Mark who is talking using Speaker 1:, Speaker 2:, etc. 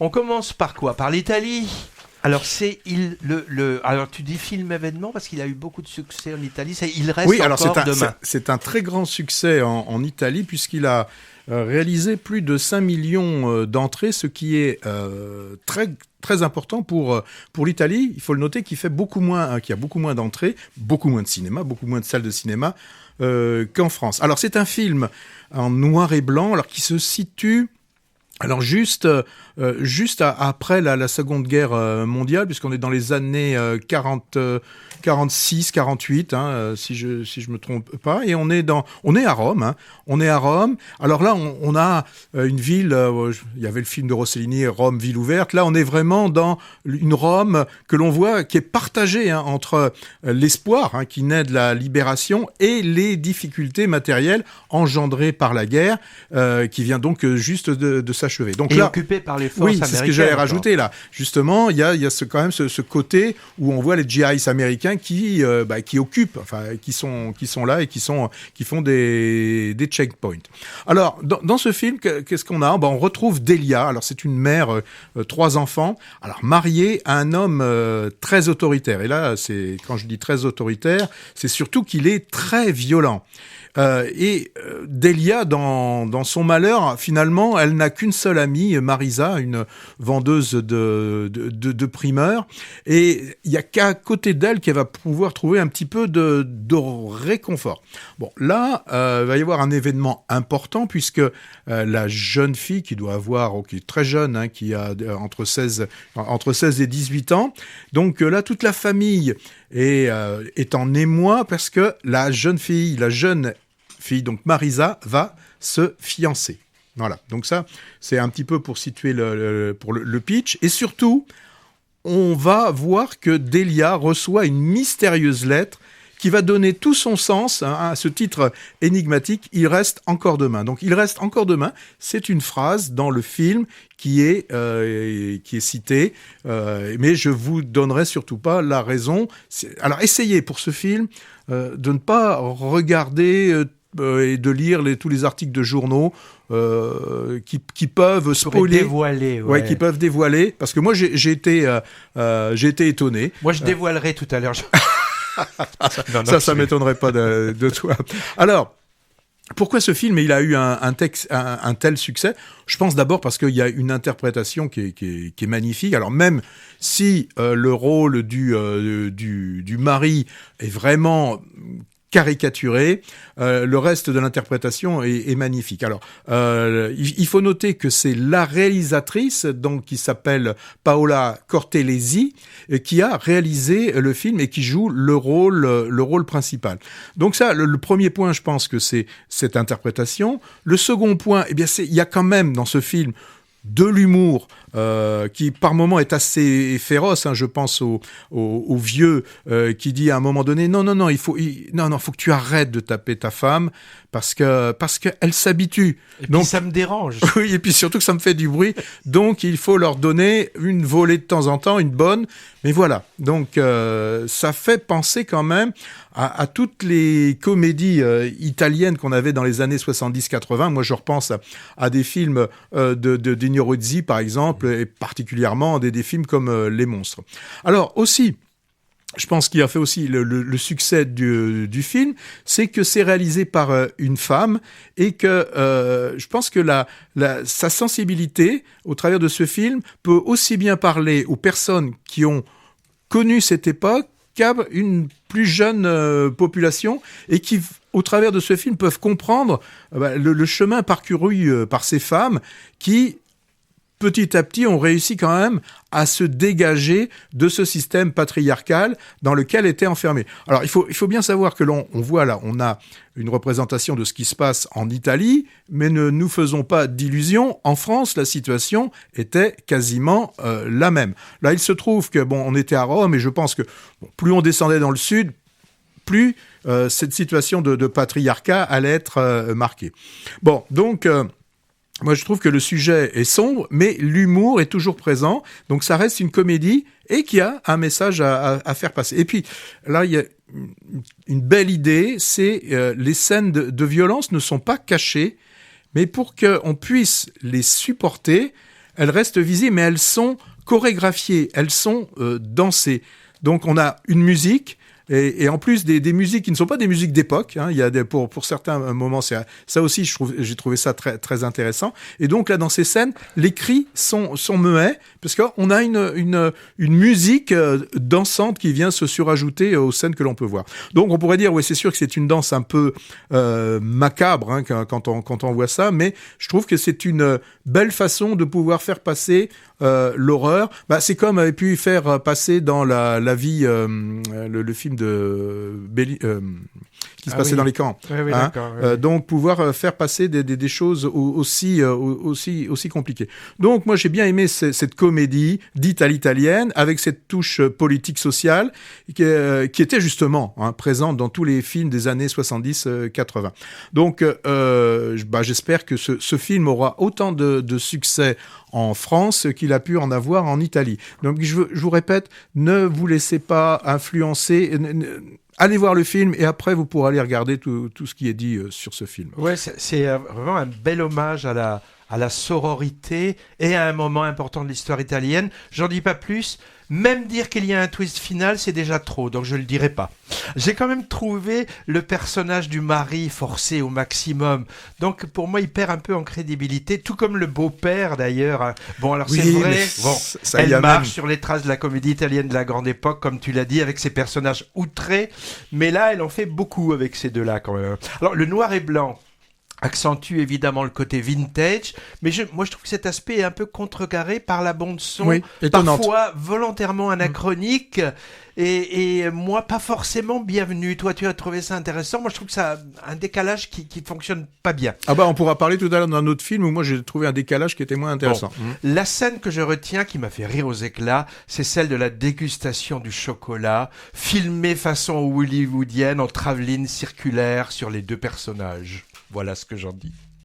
Speaker 1: On commence par quoi? Par l'Italie. Alors alors tu dis film événement parce qu'il a eu beaucoup de succès en Italie. Il reste
Speaker 2: Oui, alors
Speaker 1: encore demain.
Speaker 2: c'est un très grand succès en Italie puisqu'il a réalisé plus de 5 millions d'entrées, ce qui est très très important pour l'Italie. Il faut le noter qu'il fait beaucoup moins, qu'il y a beaucoup moins d'entrées, beaucoup moins de cinéma, beaucoup moins de salles de cinéma qu'en France. Alors c'est un film en noir et blanc, alors qui se situe juste après la Seconde Guerre mondiale, puisqu'on est dans les années 46, 48, si je me trompe pas, et on est à Rome, on est à Rome. Alors là, on a une ville, il y avait le film de Rossellini, Rome, ville ouverte. Là, on est vraiment dans une Rome que l'on voit qui est partagée entre l'espoir qui naît de la libération et les difficultés matérielles engendrées par la guerre, qui vient donc juste de s'achever. Donc là,
Speaker 1: occupé par les forces
Speaker 2: oui,
Speaker 1: américaines.
Speaker 2: C'est ce que j'allais rajouter là. Justement, il y a quand même ce côté où on voit les GIs américains qui occupent, qui sont là et qui font des checkpoints. Alors, dans ce film, qu'est-ce qu'on a? On retrouve Delia. Alors, c'est une mère, 3 enfants. Alors, mariée à un homme très autoritaire. Et là, quand je dis très autoritaire, c'est surtout qu'il est très violent. Delia, dans son malheur, finalement, elle n'a qu'une seule amie, Marisa, une vendeuse de primeurs. Et il n'y a qu'à côté d'elle qu'elle va pouvoir trouver un petit peu de réconfort. Bon, là, il va y avoir un événement important puisque la jeune fille qui doit avoir, qui est très jeune, qui a entre 16 et 18 ans. Donc là, toute la famille est en émoi parce que la jeune fille, donc Marisa, va se fiancer. Voilà, donc ça, c'est un petit peu pour situer le pitch. Et surtout, on va voir que Delia reçoit une mystérieuse lettre qui va donner tout son sens à ce titre énigmatique, « Il reste encore demain ». Donc, « Il reste encore demain », c'est une phrase dans le film qui est citée, mais je vous donnerai surtout pas la raison. Alors, essayez pour ce film de ne pas regarder et de lire tous les articles de journaux qui peuvent spoiler, qui peuvent dévoiler. Parce que moi, j'ai été étonné.
Speaker 1: Moi, je dévoilerai tout à l'heure.
Speaker 2: Ça m'étonnerait pas de toi. Alors, pourquoi ce film il a eu un tel succès? Je pense d'abord parce qu'il y a une interprétation qui est magnifique. Alors même si le rôle du mari est vraiment caricaturé, le reste de l'interprétation est magnifique. Alors, il faut noter que c'est la réalisatrice, donc qui s'appelle Paola Cortellesi, qui a réalisé le film et qui joue le rôle principal. Donc ça, le premier point, je pense que c'est cette interprétation. Le second point, il y a quand même dans ce film de l'humour qui par moments est assez féroce. Je pense au vieux qui dit à un moment donné non, il faut que tu arrêtes de taper ta femme parce qu'elle s'habitue.
Speaker 1: Et puis ça me dérange.
Speaker 2: Oui, et puis surtout que ça me fait du bruit. Donc il faut leur donner une volée de temps en temps, une bonne. Mais voilà. Donc ça fait penser quand même à toutes les comédies italiennes qu'on avait dans les années 70-80. Moi, je repense à des films de Nino Ruzzi, par exemple, et particulièrement des films comme Les Monstres. Alors aussi, je pense qu'il a fait aussi le succès du film, c'est que c'est réalisé par une femme et que je pense que sa sensibilité au travers de ce film peut aussi bien parler aux personnes qui ont connu cette époque qu'à une plus jeune population et qui, au travers de ce film, peuvent comprendre le chemin parcouru par ces femmes qui, petit à petit, ont réussi quand même à se dégager de ce système patriarcal dans lequel étaient enfermés. Alors, il faut bien savoir que on voit là, on a une représentation de ce qui se passe en Italie, mais ne nous faisons pas d'illusions. En France, la situation était quasiment la même. Là, il se trouve que, on était à Rome, et je pense que plus on descendait dans le sud, plus cette situation de patriarcat allait être marquée. Bon, donc... moi, je trouve que le sujet est sombre, mais l'humour est toujours présent. Donc, ça reste une comédie et qui a un message à faire passer. Et puis, là, il y a une belle idée, c'est les scènes de violence ne sont pas cachées, mais pour qu'on puisse les supporter, elles restent visibles, mais elles sont chorégraphiées, elles sont dansées. Donc on a une musique. Et en plus des musiques qui ne sont pas des musiques d'époque, hein, il y a pour certains moments, ça aussi j'ai trouvé ça très très intéressant. Et donc là dans ces scènes, les cris sont muets parce qu'on a une musique dansante qui vient se surajouter aux scènes que l'on peut voir. Donc on pourrait dire oui, c'est sûr que c'est une danse un peu macabre hein, quand on voit ça, mais je trouve que c'est une belle façon de pouvoir faire passer l'horreur. C'est comme avait pu faire passer dans la vie le film de qui se passait dans les camps.
Speaker 1: Oui,
Speaker 2: hein.
Speaker 1: D'accord. Oui.
Speaker 2: Donc pouvoir faire passer des choses aussi compliquées. Donc moi j'ai bien aimé cette comédie dite à l'italienne avec cette touche politique sociale qui était justement présente dans tous les films des années 70-80. Donc j'espère que ce film aura autant de succès en France qu'il a pu en avoir en Italie. Donc je vous répète, ne vous laissez pas influencer. Allez voir le film et après vous pourrez aller regarder tout ce qui est dit sur ce film.
Speaker 1: Ouais, c'est vraiment un bel hommage à la sororité et à un moment important de l'histoire italienne. J'en dis pas plus. Même dire qu'il y a un twist final, c'est déjà trop, donc je le dirai pas. J'ai quand même trouvé le personnage du mari forcé au maximum. Donc pour moi, il perd un peu en crédibilité, tout comme le beau-père d'ailleurs. Bon, alors c'est vrai, elle marche sur les traces de la comédie italienne de la grande époque, comme tu l'as dit, avec ses personnages outrés. Mais là, elle en fait beaucoup avec ces deux-là quand même. Alors le noir et blanc accentue évidemment le côté vintage, mais moi je trouve que cet aspect est un peu contrecarré par la bande son, parfois volontairement anachronique et moi pas forcément bienvenue. Toi tu as trouvé ça intéressant, moi je trouve que ça a un décalage qui fonctionne pas bien.
Speaker 2: On pourra parler tout à l'heure d'un autre film où moi j'ai trouvé un décalage qui était moins intéressant.
Speaker 1: La scène que je retiens qui m'a fait rire aux éclats, c'est celle de la dégustation du chocolat, filmée façon hollywoodienne en travelling circulaire sur les deux personnages. Voilà ce que j'en dis.